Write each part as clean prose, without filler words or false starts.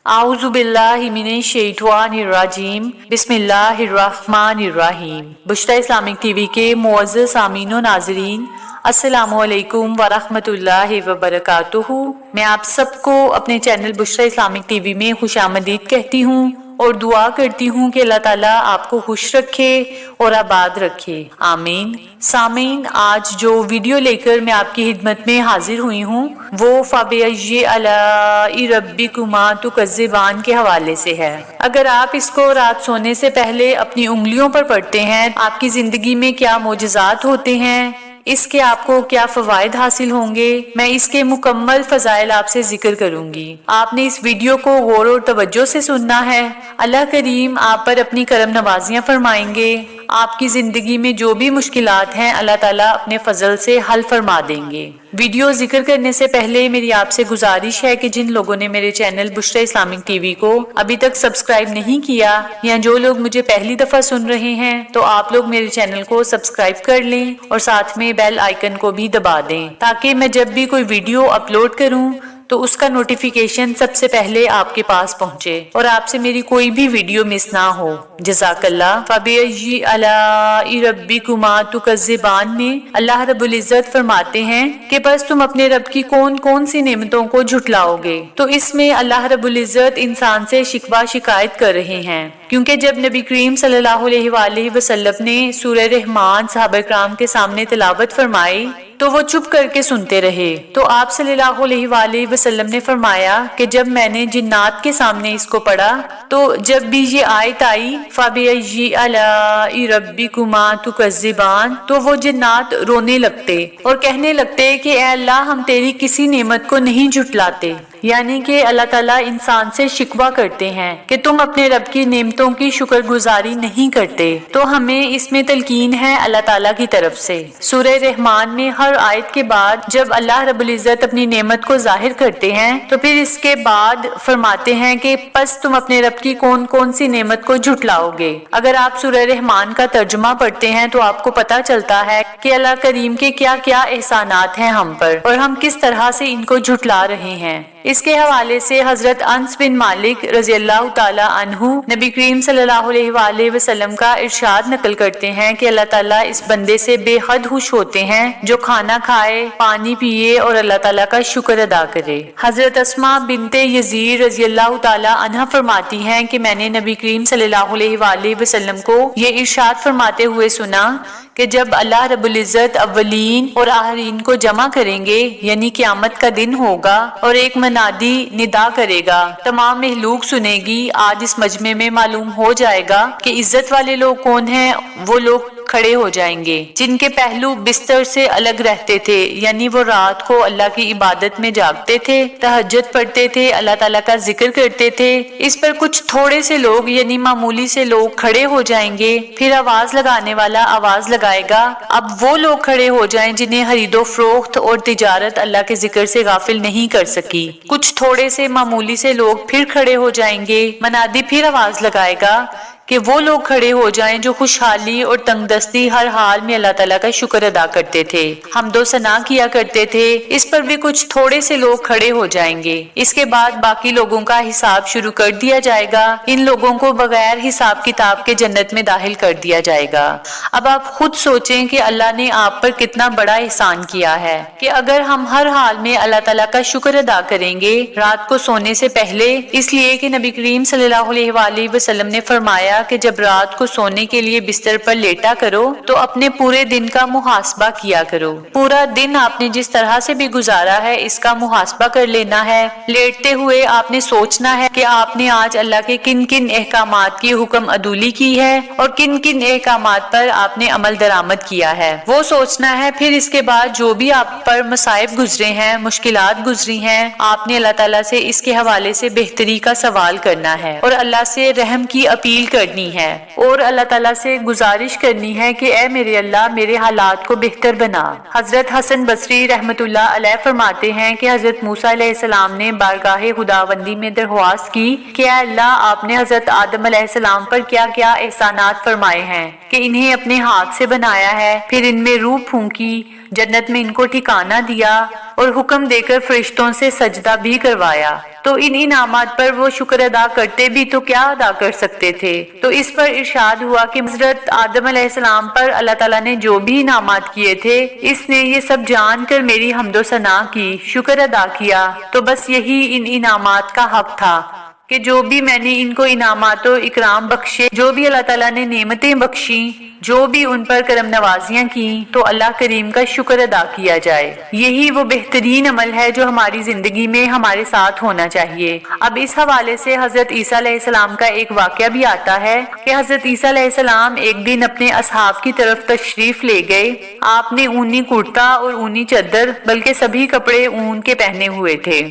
आऊज़ु बिल्लाहि मिनश शैतानिर रजीम बिस्मिल्लाहिर्रहमानिर्रहीम। Bushra Islamic TV के मुअज़्ज़ज़ सामीन व नाज़रीन, अस्सलामु अलैकुम वरहमतुल्लाहि वबरकातुहू। मैं आप सबको अपने चैनल बुशरा इस्लामिक टीवी में खुशामदीद कहती हूँ और दुआ करती हूँ कि अल्लाह ताला आपको खुश रखे और आबाद रखे, आमीन। सामीन, आज जो वीडियो लेकर मैं आपकी खिदमत में हाजिर हुई हूँ वो फ़बिअय्यि आलाइ रब्बिकुमा तुकज़्ज़िबान के हवाले से है। अगर आप इसको रात सोने से पहले अपनी उंगलियों पर पढ़ते हैं, आपकी जिंदगी में क्या मोजज़ात होते हैं, इसके आपको क्या फ़वाइद हासिल होंगे, मैं इसके मुकम्मल फ़ज़ाइल आपसे जिक्र करूंगी। आपने इस वीडियो को गौर और तवज्जो से सुनना है। अल्लाह करीम आप पर अपनी करम नवाजियां फरमाएंगे। आपकी जिंदगी में जो भी मुश्किलात हैं अल्लाह ताला अपने फजल से हल फरमा देंगे। वीडियो जिक्र करने से पहले मेरी आपसे गुजारिश है कि जिन लोगों ने मेरे चैनल बुशरा इस्लामिक टीवी को अभी तक सब्सक्राइब नहीं किया या जो लोग मुझे पहली दफा सुन रहे हैं, तो आप लोग मेरे चैनल को सब्सक्राइब कर लें और साथ में बेल आइकन को भी दबा दें, ताकि मैं जब भी कोई वीडियो अपलोड करूं तो उसका नोटिफिकेशन सबसे पहले आपके पास पहुंचे और आपसे मेरी कोई भी वीडियो मिस ना हो। जज़ाकल्लाह। फ़बिअय्यि आलाइ रब्बिकुमा तुकज़्ज़िबान में अल्लाह रब्बुल इज़्ज़त फरमाते हैं कि बस तुम अपने रब की कौन कौन सी नेमतों को झुटलाओगे। तो इसमें अल्लाह रब्बुल इज़्ज़त इंसान से शिकवा शिकायत कर रहे हैं, क्योंकि जब नबी करीम सल्लल्लाहु अलैहि वसल्लम ने सूरह रहमान सहाबा किराम के सामने तिलावत फरमाई तो वो चुप करके सुनते रहे। तो आप सल्लल्लाहु अलैहि वसल्लम ने फरमाया कि जब मैंने जिन्नात के सामने इसको पढ़ा तो जब भी ये आयत आई फ़बिअय्यि आलाइ रब्बिकुमा तुकज़्ज़िबान, तो वो जिन्नात रोने लगते और कहने लगते कि ऐ अल्लाह, हम तेरी किसी नेमत को नहीं झुटलाते। यानी कि अल्लाह ताला इंसान से शिकवा करते हैं कि तुम अपने रब की नेमतों की शुक्रगुजारी नहीं करते। तो हमें इसमें तलकीन है अल्लाह ताला की तरफ से। सूरह रहमान में हर आयत के बाद जब अल्लाह रब्बुल इज़्ज़त अपनी नेमत को जाहिर करते हैं तो फिर इसके बाद फरमाते हैं कि बस तुम अपने रब की कौन कौन सी नेमत को झुटलाओगे। अगर आप सूरह रहमान का तर्जुमा पढ़ते हैं तो आपको पता चलता है कि अल्लाह करीम के क्या क्या एहसानात हैं हम पर और हम किस तरह से इनको झुटला रहे हैं। इसके हवाले से हजरत अनस बिन मालिक रज़ियल्लाहु ताला अन्हु नबी करीम सल्लल्लाहु अलैहि वसल्लम का इरशाद नकल करते हैं कि अल्लाह ताला इस बंदे से बेहद खुश होते हैं जो खाना खाए, पानी पिए और अल्लाह ताला का शुक्र अदा करे। हजरत अस्मा बिनते यजीद रज़ियल्लाहु ताला अन्हा फरमाती हैं कि मैंने नबी करीम सल्लल्लाहु अलैहि वसल्लम को ये इरशाद फरमाते हुए सुना कि जब अल्लाह रब्बुल इज़्ज़त अव्वलीन और आखिरीन को जमा करेंगे, यानी क़यामत का दिन होगा और एक मनादी निदा करेगा, तमाम महलूक सुनेगी। आज इस मजमे में मालूम हो जाएगा कि इज्जत वाले लोग कौन हैं। वो लोग खड़े हो जाएंगे जिनके पहलू बिस्तर से अलग रहते थे, यानी वो रात को अल्लाह की इबादत में जागते थे, तहज्जुद पढ़ते थे, अल्लाह ताला का जिक्र करते थे। इस पर कुछ थोड़े से लोग यानी मामूली से लोग खड़े हो जाएंगे। फिर आवाज लगाने वाला आवाज लगाएगा, अब वो लोग खड़े हो जाएं जिन्हें खरीदो फरोख्त और तिजारत अल्लाह के जिक्र से गाफिल नहीं कर सकी। कुछ थोड़े से मामूली से लोग फिर खड़े हो जाएंगे। मनादी फिर आवाज लगाएगा कि वो लोग खड़े हो जाएं जो खुशहाली और तंगदस्ती हर हाल में अल्लाह ताला का शुक्र अदा करते थे, हमदो सना किया करते थे। इस पर भी कुछ थोड़े से लोग खड़े हो जाएंगे। इसके बाद बाकी लोगों का हिसाब शुरू कर दिया जाएगा। इन लोगों को बगैर हिसाब किताब के जन्नत में दाखिल कर दिया जाएगा। अब आप खुद सोचें कि अल्लाह ने आप पर कितना बड़ा एहसान किया है कि अगर हम हर हाल में अल्लाह ताला का शुक्र अदा करेंगे रात को सोने से पहले, इसलिए कि नबी करीम सल्लल्लाहु अलैहि वसल्लम ने फरमाया कि जब रात को सोने के लिए बिस्तर पर लेटा करो तो अपने पूरे दिन का मुहासबा किया करो। पूरा दिन आपने जिस तरह से भी गुजारा है इसका मुहासबा कर लेना है। लेटते हुए आपने सोचना है कि आपने आज अल्लाह के किन किन अहकामात की हुक्म अदूली की है और किन किन अहकामात पर आपने अमल दरामद किया है, वो सोचना है। फिर इसके बाद जो भी आप पर मसाइब गुजरे हैं, मुश्किलात गुजरी हैं, आपने अल्लाह ताला से इसके हवाले से बेहतरी का सवाल करना है और अल्लाह से रहम की अपील करनी है और अल्लाह ताला से गुजारिश करनी है कि ऐ मेरे अल्लाह, मेरे हालात को बेहतर बना। हजरत हसन बसरी रहमतुल्लाह अलैह फरमाते हैं कि हजरत मूसा अलैहिस्सलाम ने बारगाहे खुदावंदी में दरख्वास्त की कि ऐ अल्लाह, आपने हजरत आदम अलैहिस्सलाम पर क्या क्या एहसानात फरमाए हैं کہ انہیں اپنے ہاتھ سے بنایا ہے، پھر ان میں روح پھونکی، جنت میں ان کو ٹھکانہ دیا اور حکم دے کر فرشتوں سے سجدہ بھی کروایا۔ تو ان انعامات پر وہ شکر ادا کرتے بھی تو کیا ادا کر سکتے تھے؟ تو اس پر ارشاد ہوا کہ حضرت آدم علیہ السلام پر اللہ تعالیٰ نے جو بھی انعامات کیے تھے، اس نے یہ سب جان کر میری حمد و ثنا کی، شکر ادا کیا، تو بس یہی ان انعامات کا حق تھا کہ جو بھی میں نے ان کو انعامات و اکرام بخشے، جو بھی اللہ تعالیٰ نے نعمتیں بخشیں، جو بھی ان پر کرم نوازیاں کی، تو اللہ کریم کا شکر ادا کیا جائے۔ یہی وہ بہترین عمل ہے جو ہماری زندگی میں ہمارے ساتھ ہونا چاہیے۔ اب اس حوالے سے حضرت عیسیٰ علیہ السلام کا ایک واقعہ بھی آتا ہے کہ حضرت عیسیٰ علیہ السلام ایک دن اپنے اصحاب کی طرف تشریف لے گئے۔ آپ نے اونی کرتا اور اونی چادر، بلکہ سبھی کپڑے اون کے پہنے ہوئے تھے۔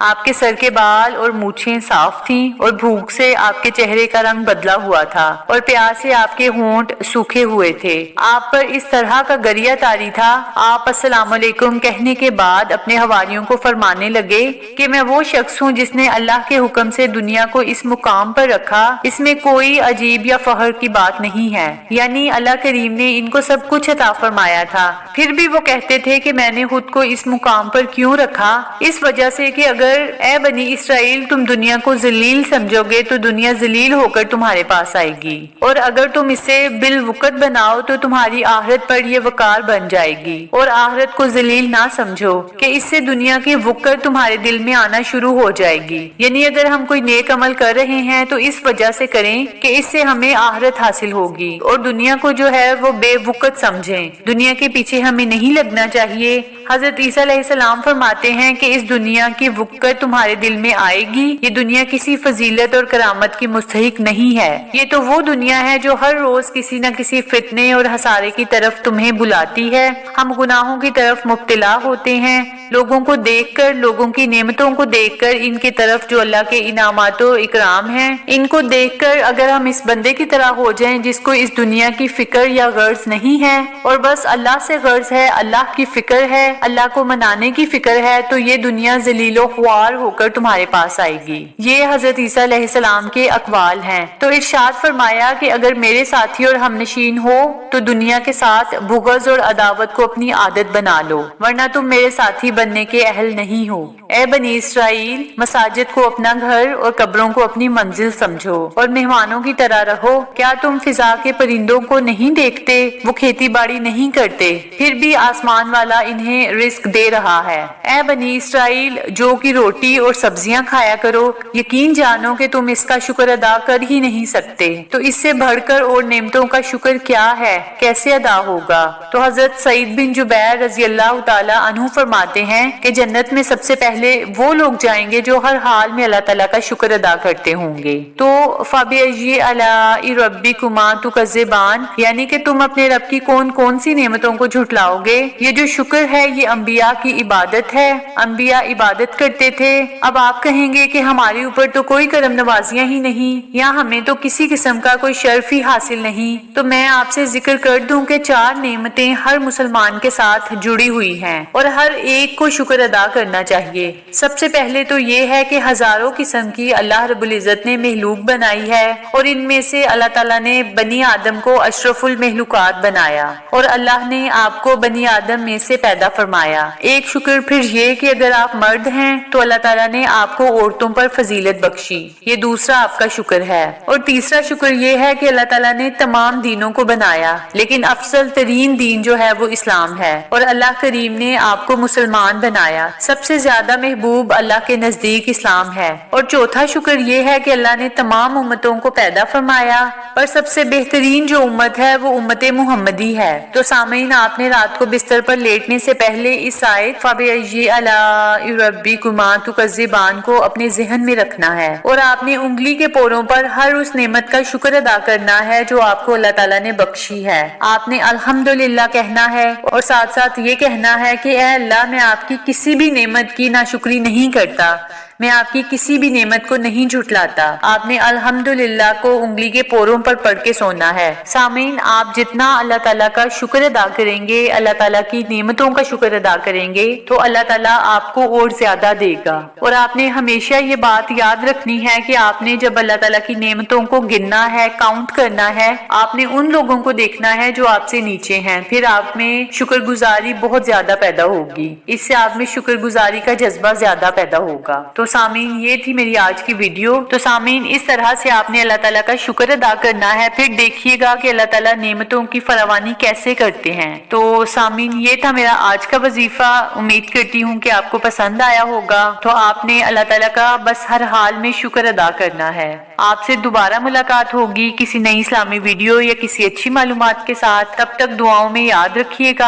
آپ کے سر کے بال اور مونچھیں صاف تھیں اور بھوک سے آپ کے چہرے کا رنگ بدلا ہوا تھا اور پیاس سے آپ کے ہونٹ سوکھے ہوئے تھے۔ آپ پر اس طرح کا گریہ طاری تھا۔ آپ السلام علیکم کہنے کے بعد اپنے حواریوں کو فرمانے لگے کہ میں وہ شخص ہوں جس نے اللہ کے حکم سے دنیا کو اس مقام پر رکھا، اس میں کوئی عجیب یا فخر کی بات نہیں ہے، یعنی اللہ کریم نے ان کو سب کچھ عطا فرمایا تھا۔ پھر بھی وہ کہتے تھے کہ میں نے خود کو اس مقام پر کیوں رکھا؟ اس وجہ سے کہ اگر اے بنی اسرائیل تم دنیا کو ذلیل سمجھو گے تو دنیا ذلیل ہو کر تمہارے پاس آئے گی، اور اگر تم اسے بالوقت بناؤ تو تمہاری آخرت پر یہ وقار بن جائے گی، اور آخرت کو ذلیل نہ سمجھو کہ اس سے دنیا کی وقت تمہارے دل میں آنا شروع ہو جائے گی۔ یعنی اگر ہم کوئی نیک عمل کر رہے ہیں تو اس وجہ سے کریں کہ اس سے ہمیں آخرت حاصل ہوگی، اور دنیا کو جو ہے وہ بے وقت سمجھیں۔ دنیا کے پیچھے ہمیں نہیں لگنا چاہیے۔ حضرت عیسیٰ علیہ السلام فرماتے ہیں کہ اس دنیا کی وقت تمہارے دل میں آئے گی، یہ دنیا کسی فضیلت اور کرامت کی مستحق نہیں ہے، یہ تو وہ دنیا ہے جو ہر روز کسی نہ کسی فتنے اور خسارے کی طرف تمہیں بلاتی ہے۔ ہم گناہوں کی طرف مبتلا ہوتے ہیں، لوگوں کو دیکھ کر، لوگوں کی نعمتوں کو دیکھ کر، ان کی طرف جو اللہ کے انعامات و اکرام ہیں ان کو دیکھ کر اگر ہم اس بندے کی طرح ہو جائیں جس کو اس دنیا کی فکر یا غرض نہیں ہے اور بس اللہ سے غرض ہے، اللہ کی فکر ہے، اللہ کو منانے کی فکر ہے، تو یہ دنیا ذلیل و خوار ہو کر تمہارے پاس آئے گی۔ یہ حضرت عیسیٰ علیہ السلام کے اقوال ہیں۔ تو ارشاد فرمایا کہ اگر میرے ساتھی اور ہم نشین ہو تو دنیا کے ساتھ بغض اور عداوت کو اپنی عادت بنا لو، ورنہ تم میرے ساتھی بننے کے اہل نہیں ہو۔ اے بنی اسرائیل، مساجد کو اپنا گھر اور قبروں کو اپنی منزل سمجھو اور مہمانوں کی طرح رہو۔ کیا تم فضا کے پرندوں کو نہیں دیکھتے؟ وہ کھیتی باڑی نہیں کرتے، پھر بھی آسمان والا انہیں رزق دے رہا ہے۔ اے بنی اسرائیل، جو کی روٹی اور سبزیاں کھایا کرو، یقین جانو کہ تم اس کا شکر ادا کر ہی نہیں سکتے، تو اس سے بڑھ کر اور نعمتوں کا شکر کیا ہے، کیسے ادا ہوگا؟ تو حضرت سعید بن جبیر رضی اللہ تعالی عنہ فرماتے ہیں کہ جنت میں سب سے پہلے وہ لوگ جائیں گے جو ہر حال میں اللہ تعالیٰ کا شکر ادا کرتے ہوں گے۔ تو فَبِأَيِّ آلَاءِ رَبِّكُمَا تُكَذِّبَانِ، یعنی کہ تم اپنے رب کی کون کون سی نعمتوں کو جھٹلاؤ گے؟ یہ جو شکر ہے یہ انبیاء کی عبادت ہے، انبیاء عبادت کرتے تھے۔ اب آپ کہیں گے کہ ہمارے اوپر تو کوئی کرم نوازیاں ہی نہیں، یا ہمیں تو کسی قسم کا کوئی شرف ہی حاصل نہیں، تو میں آپ سے ذکر کر دوں کہ 4 نعمتیں ہر مسلمان کے ساتھ جڑی ہوئی ہیں اور ہر ایک کو شکر ادا کرنا چاہیے۔ سب سے پہلے تو یہ ہے کہ ہزاروں قسم کی اللہ رب العزت نے مخلوق بنائی ہے، اور ان میں سے اللہ تعالیٰ نے بنی آدم کو اشرف المخلوقات بنایا، اور اللہ نے آپ کو بنی آدم میں سے پیدا فرمایا۔ ایک شکر پھر یہ کہ اگر آپ مرد ہیں تو اللہ تعالیٰ نے آپ کو عورتوں پر فضیلت بخشی، یہ دوسرا آپ کا شکر ہے۔ اور تیسرا شکر یہ ہے کہ اللہ تعالیٰ نے تمام دینوں کو بنایا، لیکن افضل ترین دین جو ہے وہ اسلام ہے، اور اللہ کریم نے آپ کو مسلمان بنایا۔ سب سے زیادہ محبوب اللہ کے نزدیک اسلام ہے۔ اور چوتھا شکر یہ ہے کہ اللہ نے تمام امتوں کو پیدا فرمایا، پر سب سے بہترین جو امت ہے وہ امت محمدی ہے۔ تو سامعین، آپ نے رات کو بستر پر لیٹنے سے پہلے اس آیت فَبِأَيِّ آلَاءِ رَبِّكُمَا تُكَذِّبَانِ کو اپنے ذہن میں رکھنا ہے، اور آپ نے انگلی کے پوروں پر ہر اس نعمت کا شکر ادا کرنا ہے جو آپ کو اللہ تعالیٰ نے بخشی ہے۔ آپ نے الحمدللہ کہنا ہے، اور ساتھ ساتھ یہ کہنا ہے کہ اے اللہ، میں آپ کی کسی بھی نعمت کی ناشکری نہیں کرتا، मैं आपकी किसी भी नेमत को नहीं झुटलाता। आपने अल्हम्दुलिल्लाह को उंगली के पोरों पर पढ़ के सोना है। सामीन, आप जितना अल्लाह ताला का शुक्र अदा करेंगे, अल्लाह ताला की नेमतों का शुक्र अदा करेंगे, तो अल्लाह ताला आपको और ज्यादा देगा। और आपने हमेशा ये बात याद रखनी है कि आपने जब अल्लाह ताला की नेमतों को गिनना है, काउंट करना है, आपने उन लोगों को देखना है जो आपसे नीचे हैं। फिर आप में शुक्रगुजारी बहुत ज्यादा पैदा होगी, इससे आप में शुक्रगुजारी का जज्बा ज्यादा पैदा होगा। तो सामीन, ये थी मेरी आज की वीडियो। तो सामीन, इस तरह से आपने अल्लाह ताला का शुक्र अदा करना है, फिर देखिएगा कि अल्लाह ताला नेमतों की फरावानी कैसे करते हैं। तो सामीन, ये था मेरा आज का वजीफा। उम्मीद करती हूँ कि आपको पसंद आया होगा। तो आपने अल्लाह ताला का बस हर हाल में शुक्र अदा करना है। आपसे दोबारा मुलाकात होगी किसी नई इस्लामी वीडियो या किसी अच्छी मालूमात के साथ। तब तक दुआओं में याद रखिएगा।